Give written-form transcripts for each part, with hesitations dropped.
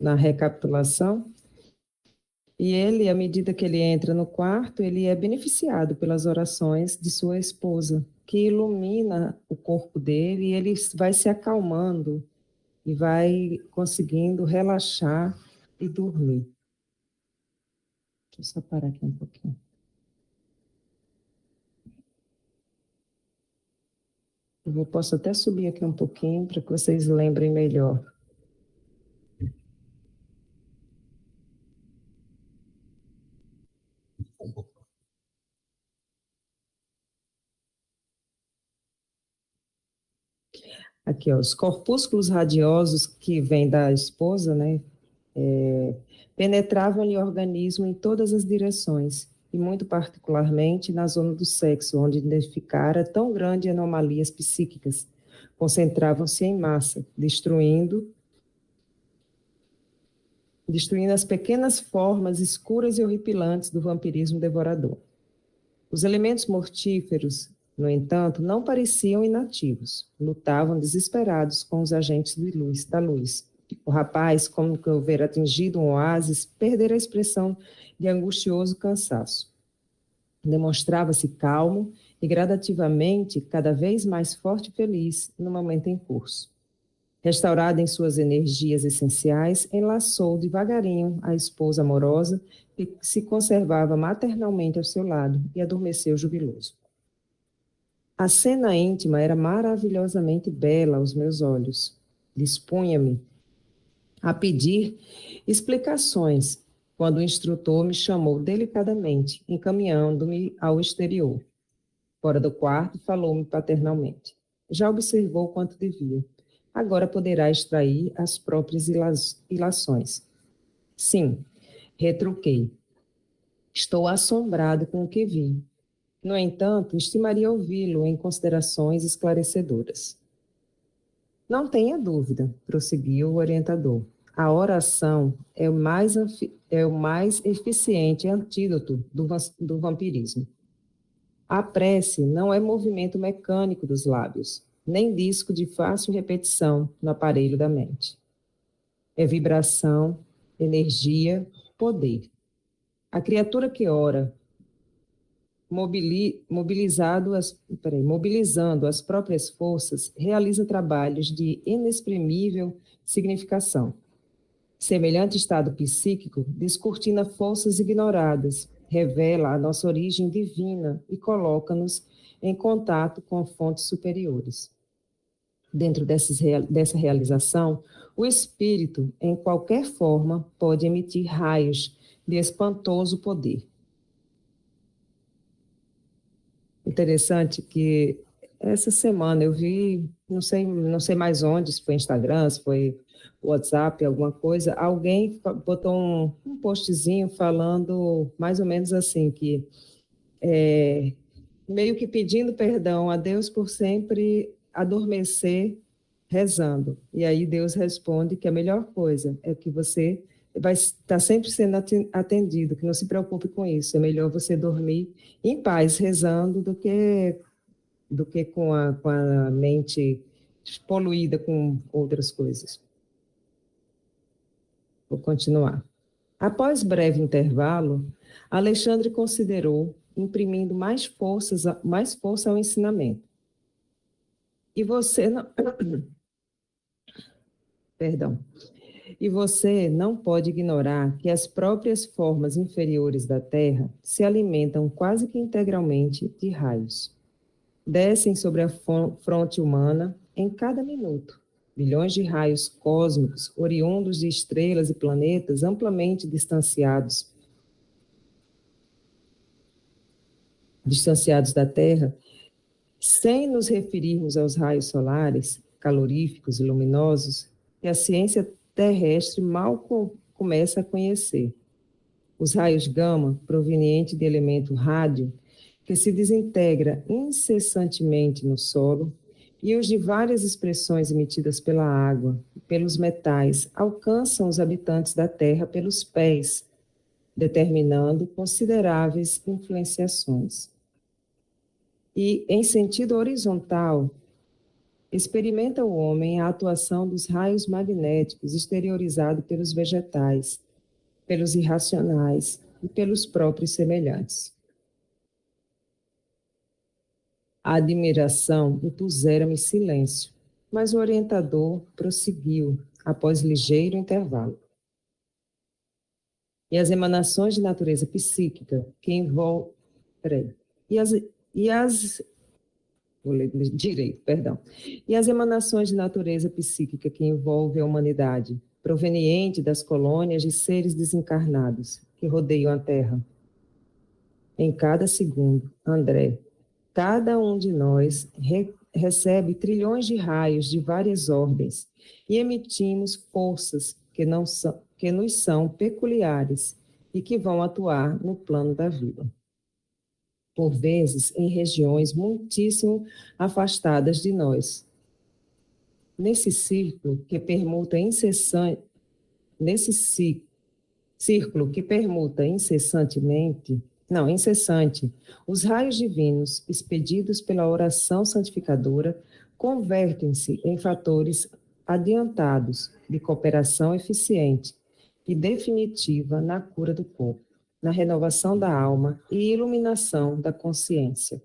na recapitulação. E ele, à medida que ele entra no quarto, ele é beneficiado pelas orações de sua esposa, que ilumina o corpo dele e ele vai se acalmando e vai conseguindo relaxar e dormir. Deixa eu só parar aqui um pouquinho. Posso até subir aqui um pouquinho para que vocês lembrem melhor. Aqui, ó, os corpúsculos radiosos que vêm da esposa, né, penetravam em organismo em todas as direções, e muito particularmente na zona do sexo, onde identificara tão grandes anomalias psíquicas. Concentravam-se em massa, destruindo as pequenas formas escuras e horripilantes do vampirismo devorador. Os elementos mortíferos, no entanto, não pareciam inativos. Lutavam desesperados com os agentes da luz. O rapaz, como que houver atingido um oásis, perdera a expressão de angustioso cansaço. Demonstrava-se calmo e gradativamente cada vez mais forte e feliz no momento em curso. Restaurada em suas energias essenciais, enlaçou devagarinho a esposa amorosa que se conservava maternalmente ao seu lado e adormeceu jubiloso. A cena íntima era maravilhosamente bela aos meus olhos. Dispunha-me a pedir explicações quando o instrutor me chamou delicadamente, encaminhando-me ao exterior. Fora do quarto, falou-me paternalmente. Já observou quanto devia. Agora poderá extrair as próprias ilações. Sim, retruquei. Estou assombrado com o que vi. No entanto, estimaria ouvi-lo em considerações esclarecedoras. Não tenha dúvida, prosseguiu o orientador. A oração é o mais eficiente antídoto do vampirismo. A prece não é movimento mecânico dos lábios, nem disco de fácil repetição no aparelho da mente. É vibração, energia, poder. A criatura que ora, mobilizando as próprias forças, realiza trabalhos de inexprimível significação. Semelhante estado psíquico descortina forças ignoradas, revela a nossa origem divina e coloca-nos em contato com fontes superiores. Dentro dessa realização, o espírito, em qualquer forma, pode emitir raios de espantoso poder. Interessante que essa semana eu vi, não sei mais onde, se foi Instagram, se foi WhatsApp, alguma coisa, alguém botou um postzinho falando mais ou menos assim, que meio que pedindo perdão a Deus por sempre adormecer rezando. E aí Deus responde que a melhor coisa é que você vai estar sempre sendo atendido, que não se preocupe com isso. É melhor você dormir em paz rezando do que com a mente poluída com outras coisas. Vou continuar. Após breve intervalo, Alexandre considerou, imprimindo mais força ao ensinamento. E você não... Perdão. E você não pode ignorar que as próprias formas inferiores da Terra se alimentam quase que integralmente de raios. Descem sobre a fronte humana em cada minuto bilhões de raios cósmicos oriundos de estrelas e planetas amplamente distanciados da Terra, sem nos referirmos aos raios solares, caloríficos e luminosos, que a ciência terrestre mal começa a conhecer. Os raios gama, provenientes de elemento rádio, que se desintegra incessantemente no solo, e os de várias expressões emitidas pela água, pelos metais, alcançam os habitantes da Terra pelos pés, determinando consideráveis influenciações. E, em sentido horizontal, experimenta o homem a atuação dos raios magnéticos exteriorizados pelos vegetais, pelos irracionais e pelos próprios semelhantes. A admiração impusera-me silêncio, mas o orientador prosseguiu após ligeiro intervalo. E as emanações de natureza psíquica que envolvem... Vou ler direito, perdão. E as emanações de natureza psíquica que envolvem a humanidade, proveniente das colônias de seres desencarnados que rodeiam a Terra. Em cada segundo, André, cada um de nós recebe trilhões de raios de várias ordens e emitimos forças que nos são peculiares e que vão atuar no plano da vida. Por vezes em regiões muitíssimo afastadas de nós. Nesse círculo que permuta incessantemente, incessante, os raios divinos expedidos pela oração santificadora convertem-se em fatores adiantados de cooperação eficiente e definitiva na cura do corpo, na renovação da alma e iluminação da consciência.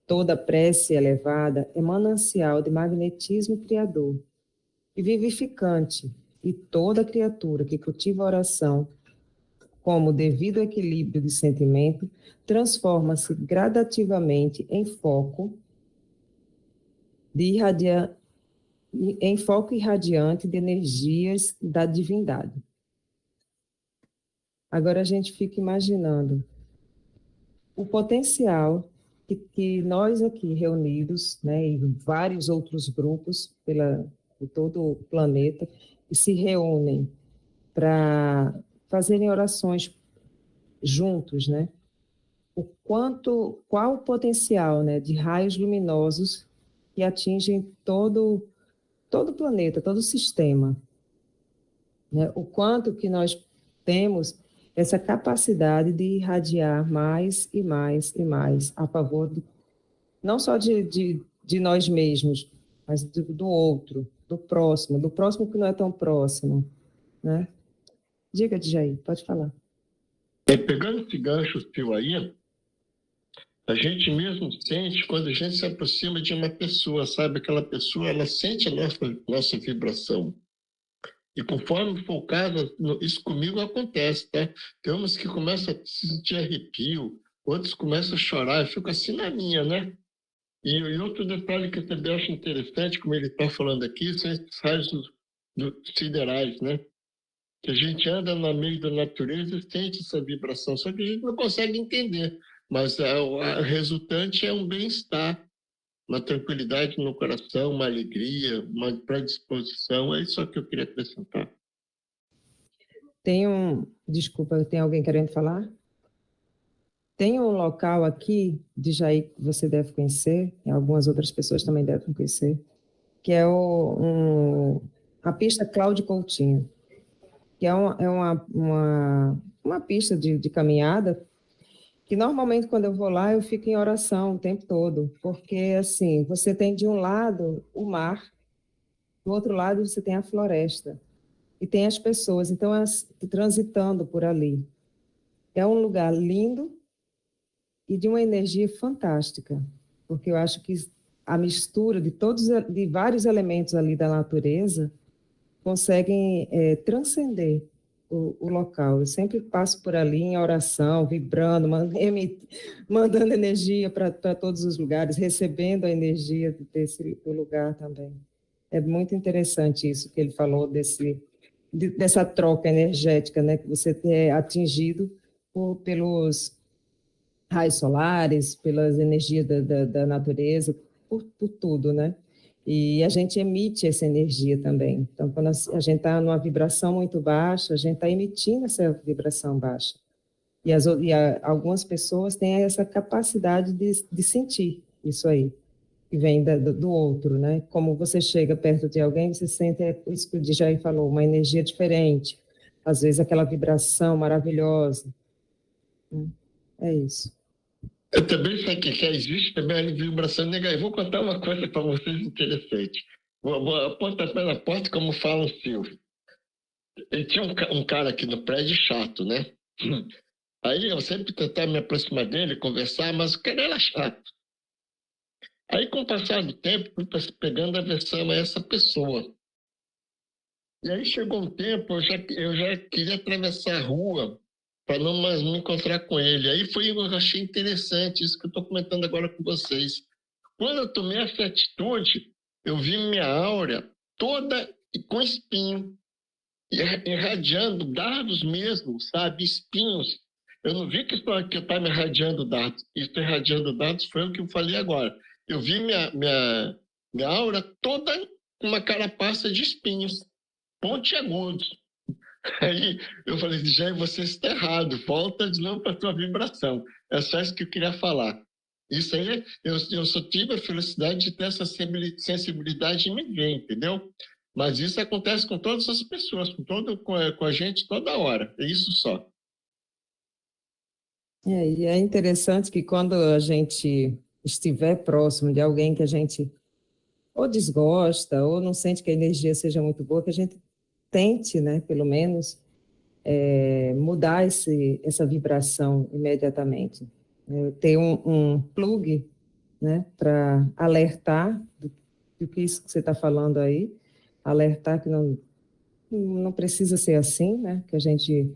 Toda prece elevada é manancial de magnetismo criador e vivificante, e toda criatura que cultiva a oração, como devido equilíbrio de sentimento, transforma-se gradativamente em foco irradiante de energias da divindade. Agora a gente fica imaginando o potencial que nós aqui reunidos, né, e vários outros grupos por todo o planeta, que se reúnem para fazerem orações juntos, né? Qual o potencial, né, de raios luminosos que atingem todo o planeta, todo o sistema, né? O quanto que nós temos essa capacidade de irradiar mais e mais e mais a favor não só de nós mesmos, mas do outro, do próximo que não é tão próximo, né? Diga, Djaí, pode falar. Pegando esse gancho seu aí, a gente mesmo sente quando a gente se aproxima de uma pessoa, sabe? Aquela pessoa, ela sente a nossa vibração. E conforme for o caso, isso comigo acontece, tá? Tem umas que começam a sentir arrepio, outros começam a chorar, eu fico assim na minha, né? E outro detalhe que eu também acho interessante, como ele está falando aqui, são esses raios siderais, né? Que a gente anda no meio da natureza e sente essa vibração, só que a gente não consegue entender, mas a resultante é um bem-estar, uma tranquilidade no coração, uma alegria, uma predisposição. É isso que eu queria acrescentar. Desculpa, tem alguém querendo falar? Tem um local aqui de Jaí que você deve conhecer, e algumas outras pessoas também devem conhecer, que é a pista Cláudio Coutinho, que é uma pista de caminhada, que normalmente quando eu vou lá eu fico em oração o tempo todo, porque assim, você tem de um lado o mar, do outro lado você tem a floresta, e tem as pessoas, então transitando por ali. É um lugar lindo e de uma energia fantástica, porque eu acho que a mistura de vários elementos ali da natureza conseguem transcender o local. Eu sempre passo por ali em oração, vibrando, mandando energia para todos os lugares, recebendo a energia do lugar também. É muito interessante isso que ele falou dessa troca energética, né, que você é atingido pelos raios solares, pelas energias da natureza, por tudo, né? E a gente emite essa energia também. Então, quando a gente está numa vibração muito baixa, a gente está emitindo essa vibração baixa. E algumas pessoas têm essa capacidade de sentir isso aí, que vem do outro, né? Como você chega perto de alguém, você sente isso que o Djaí falou, uma energia diferente. Às vezes aquela vibração maravilhosa. É isso. Eu também sei que existe também a vibração negativa. Eu vou contar uma coisa para vocês interessante. Vou apontar pela porta como fala o Silvio. Ele tinha um cara aqui no prédio chato, né? Aí eu sempre tentava me aproximar dele, conversar, mas o cara era chato. Aí, com o passar do tempo, fui pegando aversão a essa pessoa. E aí chegou um tempo, eu já queria atravessar a rua para não mais me encontrar com ele. Aí eu achei interessante isso que eu estou comentando agora com vocês. Quando eu tomei essa atitude, eu vi minha aura toda com espinho, irradiando dardos mesmo, sabe? Espinhos. Eu não vi que eu estava me irradiando dados. Isso irradiando dados foi o que eu falei agora. Eu vi minha aura toda com uma carapaça de espinhos, pontiagudos. Aí eu falei, Jair, você está errado, volta de novo para a sua vibração. É só isso que eu queria falar. Isso aí, eu só tive a felicidade de ter essa sensibilidade em me ver, entendeu? Mas isso acontece com todas as pessoas, com a gente toda hora. É isso só. E é interessante que quando a gente estiver próximo de alguém que a gente ou desgosta, ou não sente que a energia seja muito boa, que a gente tente, né, pelo menos, mudar essa vibração imediatamente. Ter um plug, né, para alertar do que isso que você está falando aí, alertar que não precisa ser assim, né, que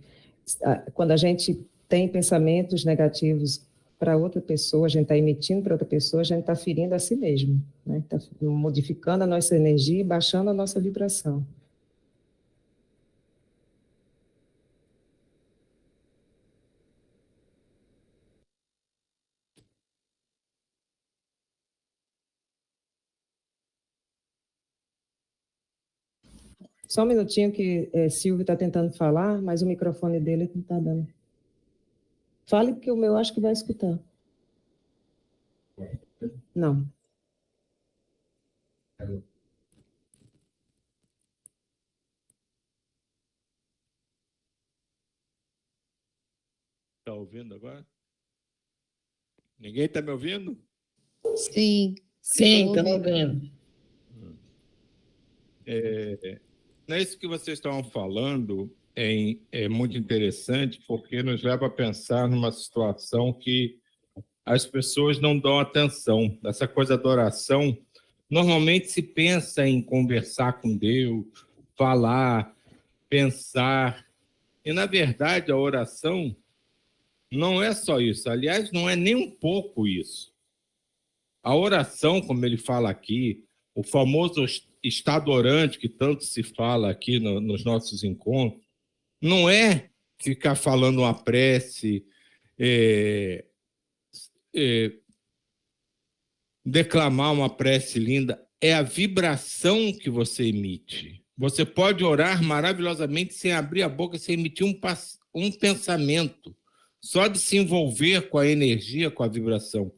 quando a gente tem pensamentos negativos para outra pessoa, a gente está emitindo para outra pessoa, a gente está ferindo a si mesmo, né? Está modificando a nossa energia e baixando a nossa vibração. Só um minutinho que Silvio está tentando falar, mas o microfone dele não está dando. Fale, porque o meu acho que vai escutar. Não. Está ouvindo agora? Ninguém está me ouvindo? Sim. Sim, estamos ouvindo. Isso que vocês estavam falando é muito interessante, porque nos leva a pensar numa situação que as pessoas não dão atenção. Essa coisa da oração, normalmente se pensa em conversar com Deus, falar, pensar, e na verdade a oração não é só isso. Aliás, não é nem um pouco isso. A oração, como ele fala aqui, o famoso estado orante que tanto se fala aqui nos nossos encontros, não é ficar falando uma prece, declamar uma prece linda, é a vibração que você emite. Você pode orar maravilhosamente sem abrir a boca, sem emitir um pensamento, só de se envolver com a energia, com a vibração.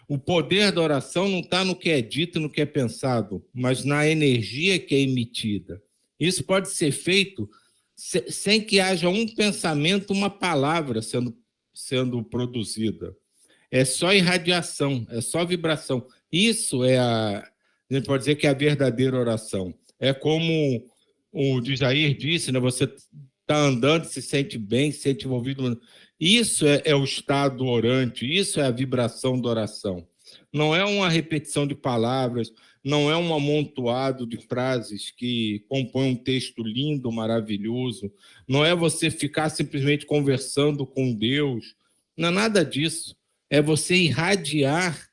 O poder da oração não está no que é dito, no que é pensado, mas na energia que é emitida. Isso pode ser feito sem que haja um pensamento, uma palavra sendo produzida. É só irradiação, é só vibração. Isso a gente pode dizer que é a verdadeira oração. É como o Jair disse, né? Você está andando, se sente bem, se sente envolvido. Isso é o estado orante, isso é a vibração da oração. Não é uma repetição de palavras, não é um amontoado de frases que compõem um texto lindo, maravilhoso, não é você ficar simplesmente conversando com Deus, não é nada disso. É você irradiar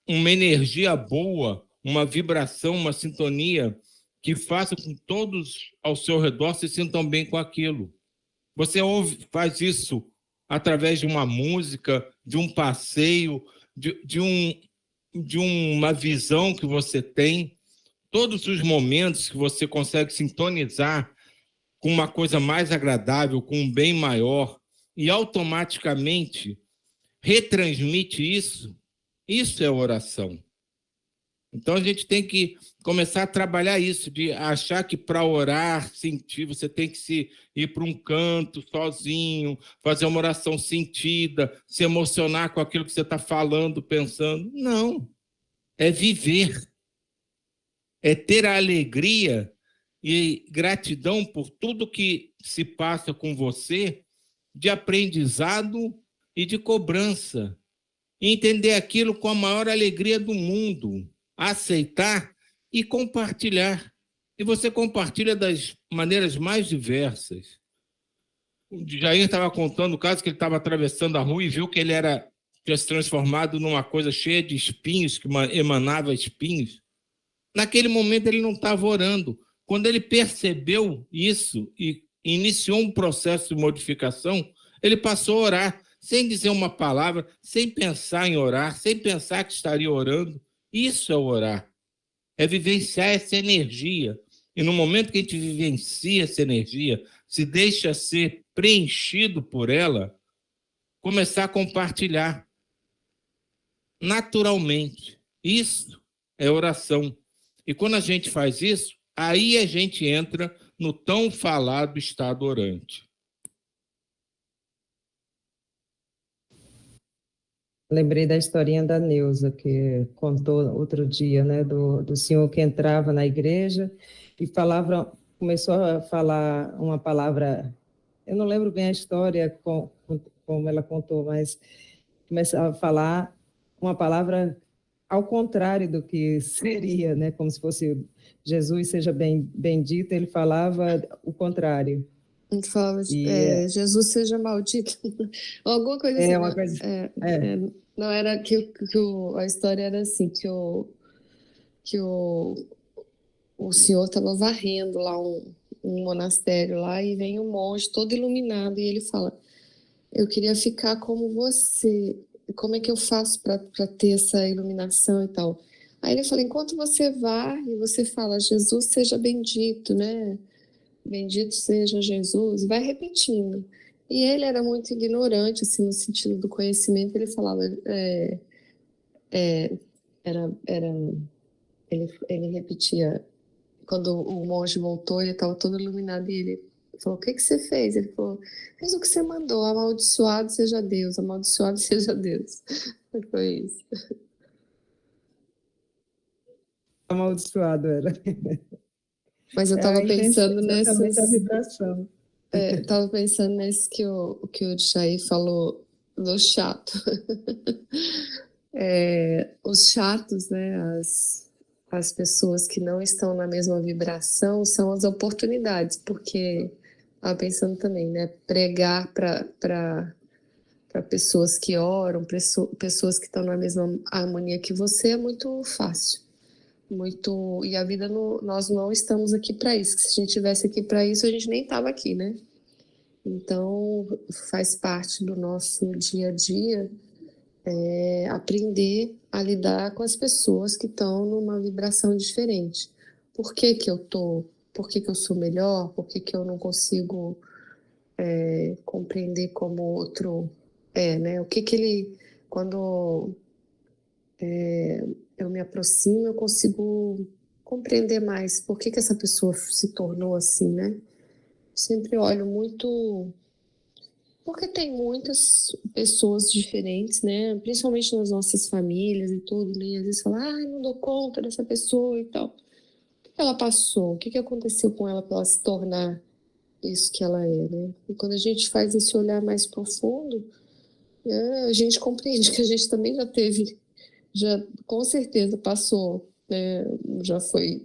uma energia boa, uma vibração, uma sintonia que faça com que todos ao seu redor se sintam bem com aquilo. Você faz isso através de uma música, de um passeio, de uma visão que você tem. Todos os momentos que você consegue sintonizar com uma coisa mais agradável, com um bem maior, e automaticamente retransmite isso, isso é oração. Então, a gente tem que começar a trabalhar isso, de achar que para orar, sentir, você tem que ir para um canto sozinho, fazer uma oração sentida, se emocionar com aquilo que você está falando, pensando. Não. É viver. É ter a alegria e gratidão por tudo que se passa com você, de aprendizado e de cobrança. E entender aquilo com a maior alegria do mundo. Aceitar e compartilhar. E você compartilha das maneiras mais diversas. O Jair estava contando o caso que ele estava atravessando a rua e viu que ele tinha se transformado numa coisa cheia de espinhos, que emanava espinhos. Naquele momento ele não estava orando. Quando ele percebeu isso e iniciou um processo de modificação, ele passou a orar, sem dizer uma palavra, sem pensar em orar, sem pensar que estaria orando. Isso é orar. É vivenciar essa energia. E no momento que a gente vivencia essa energia, se deixa ser preenchido por ela, começar a compartilhar naturalmente. Isso é oração. E quando a gente faz isso, aí a gente entra no tão falado estado orante. Lembrei da historinha da Neuza, que contou outro dia, né, do senhor que entrava na igreja e começou a falar uma palavra, eu não lembro bem a história como ela contou, mas começava a falar uma palavra ao contrário do que seria, né, como se fosse Jesus seja bendito, ele falava o contrário. A gente falava, Jesus seja maldito. Alguma coisa assim. Uma coisa, não era a história era assim, que o senhor estava varrendo lá um monastério lá e vem um monge todo iluminado e ele fala, eu queria ficar como você, como é que eu faço para ter essa iluminação e tal? Aí ele fala, enquanto você varre, você fala, Jesus seja bendito, né? Bendito seja Jesus, vai repetindo. E ele era muito ignorante, assim, no sentido do conhecimento, ele falava, ele repetia, quando o monge voltou, ele estava todo iluminado, e ele falou, o que você fez? Ele falou, fez o que você mandou, amaldiçoado seja Deus, amaldiçoado seja Deus. Foi isso. Amaldiçoado era. Mas eu estava pensando nessa vibração. Estava pensando nesse que o Jair falou do chato. Os chatos, né? As pessoas que não estão na mesma vibração são as oportunidades, porque estava pensando também, né? Pregar para pessoas que oram, pessoas que estão na mesma harmonia que você é muito fácil. E a vida, nós não estamos aqui para isso, que se a gente estivesse aqui para isso, a gente nem estava aqui, né? Então, faz parte do nosso dia a dia aprender a lidar com as pessoas que estão numa vibração diferente. Por que eu sou melhor? Por que eu não consigo compreender como o outro né? O que ele, quando eu me aproximo, eu consigo compreender mais por que essa pessoa se tornou assim, né? Sempre olho muito, porque tem muitas pessoas diferentes, né? Principalmente nas nossas famílias e tudo, né? E às vezes fala, não dou conta dessa pessoa e tal. O que ela passou? O que aconteceu com ela para ela se tornar isso que ela é, né? E quando a gente faz esse olhar mais profundo, a gente compreende que a gente também já com certeza passou, né? Já foi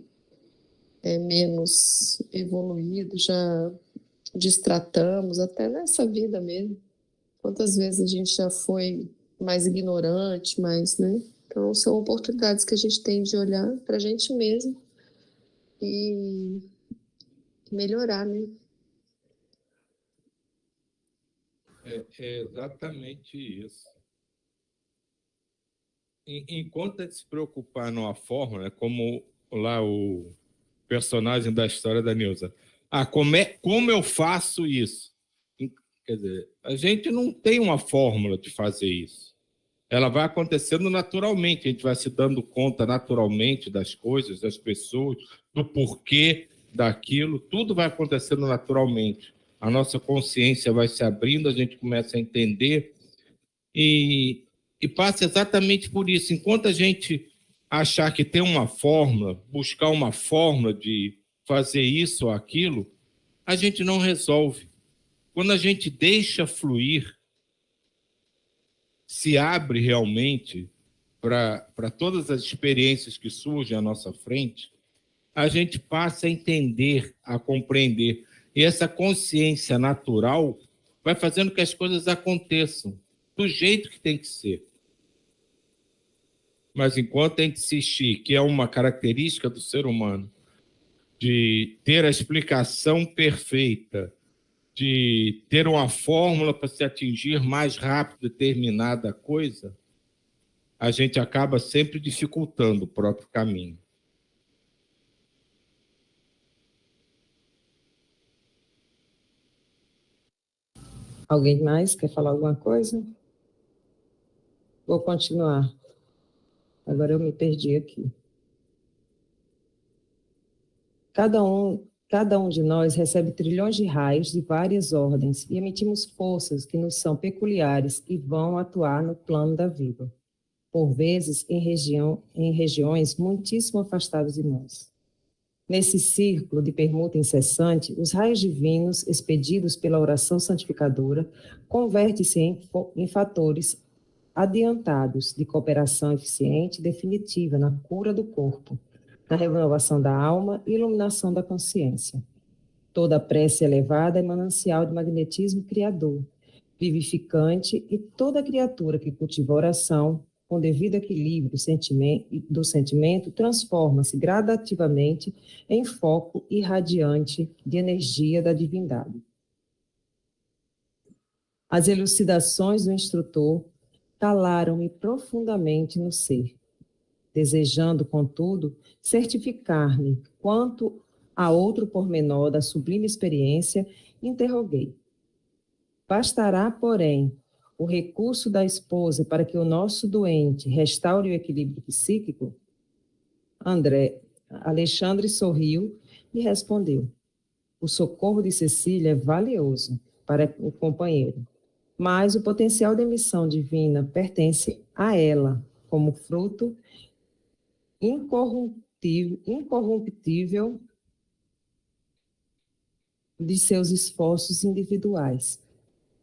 menos evoluído, já destratamos, até nessa vida mesmo. Quantas vezes a gente já foi mais ignorante, né? Então, são oportunidades que a gente tem de olhar para a gente mesmo e melhorar, né? É exatamente isso. Enquanto a gente se preocupar numa forma, né, como lá o personagem da história da Neuza, como eu faço isso? Quer dizer, a gente não tem uma fórmula de fazer isso. ela vai acontecendo naturalmente, a gente vai se dando conta naturalmente das coisas, das pessoas, do porquê daquilo, tudo vai acontecendo naturalmente. A nossa consciência vai se abrindo, a gente começa a entender e passa exatamente por isso. Enquanto a gente achar que tem uma fórmula, buscar uma fórmula de fazer isso ou aquilo, a gente não resolve. Quando a gente deixa fluir, se abre realmente para todas as experiências que surgem à nossa frente, a gente passa a entender, a compreender. E essa consciência natural vai fazendo que as coisas aconteçam do jeito que tem que ser. Mas enquanto a gente insistir, que é uma característica do ser humano, de ter a explicação perfeita, de ter uma fórmula para se atingir mais rápido determinada coisa, a gente acaba sempre dificultando o próprio caminho. Alguém mais quer falar alguma coisa? Vou continuar. Agora eu me perdi aqui. Cada um de nós recebe trilhões de raios de várias ordens e emitimos forças que nos são peculiares e vão atuar no plano da vida, por vezes em regiões muitíssimo afastadas de nós. Nesse círculo de permuta incessante, os raios divinos expedidos pela oração santificadora convertem-se em fatores adiantados de cooperação eficiente e definitiva na cura do corpo, na renovação da alma e iluminação da consciência. Toda prece elevada é manancial de magnetismo criador, vivificante, e toda criatura que cultiva a oração, com devido equilíbrio do sentimento, transforma-se gradativamente em foco irradiante de energia da divindade. As elucidações do instrutor calaram-me profundamente no ser. Desejando, contudo, certificar-me quanto a outro pormenor da sublime experiência, interroguei. Bastará, porém, o recurso da esposa para que o nosso doente restaure o equilíbrio psíquico? Alexandre sorriu e respondeu: o socorro de Cecília é valioso para o companheiro, mas o potencial de emissão divina pertence a ela, como fruto incorruptível de seus esforços individuais.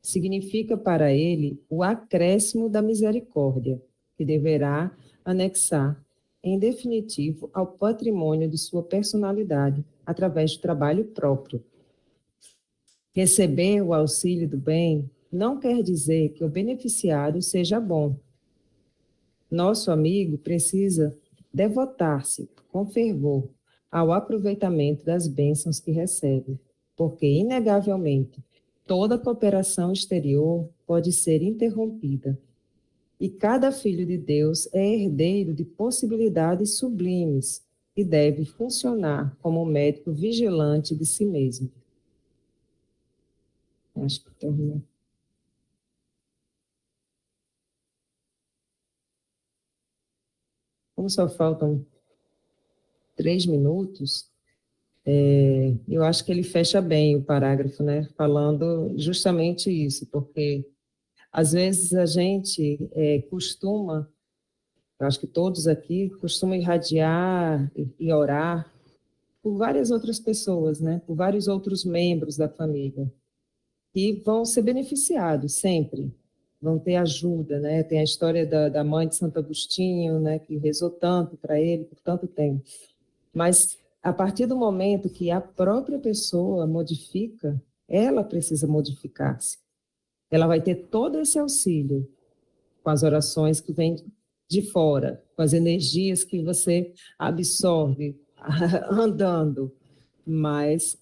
Significa para ele o acréscimo da misericórdia, que deverá anexar, em definitivo, ao patrimônio de sua personalidade, através do trabalho próprio. Receber o auxílio do bem não quer dizer que o beneficiário seja bom. Nosso amigo precisa devotar-se com fervor ao aproveitamento das bênçãos que recebe, porque, inegavelmente, toda cooperação exterior pode ser interrompida, e cada filho de Deus é herdeiro de possibilidades sublimes e deve funcionar como médico vigilante de si mesmo. Acho que terminou. Como só faltam 3 minutos, eu acho que ele fecha bem o parágrafo, né? Falando justamente isso, porque às vezes a gente costuma, eu acho que todos aqui costumam irradiar e orar por várias outras pessoas, né? Por vários outros membros da família, que vão ser beneficiados sempre, vão ter ajuda, né? Tem a história da mãe de Santo Agostinho, né? Que rezou tanto para ele por tanto tempo. Mas a partir do momento que a própria pessoa modifica, ela precisa modificar-se. Ela vai ter todo esse auxílio com as orações que vêm de fora, com as energias que você absorve andando, mas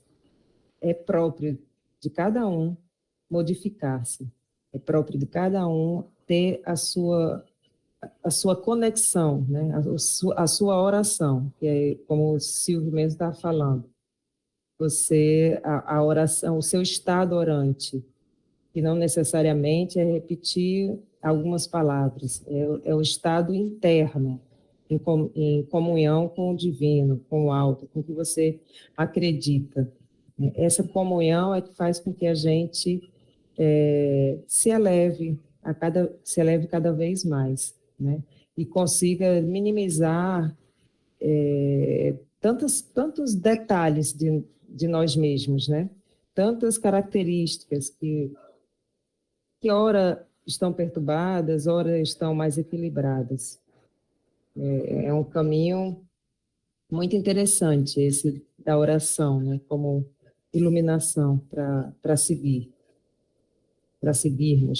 é próprio de cada um modificar-se, é próprio de cada um ter a sua conexão, né? A sua oração, que é como o Silvio mesmo está falando, a oração, o seu estado orante, que não necessariamente é repetir algumas palavras. É o estado interno, em comunhão com o divino, com o alto, com o que você acredita. Essa comunhão é que faz com que a gente se eleve cada vez mais, né? E consiga minimizar tantos detalhes de nós mesmos, né? Tantas características que ora estão perturbadas, ora estão mais equilibradas. É um caminho muito interessante esse da oração, né? Como iluminação para seguirmos.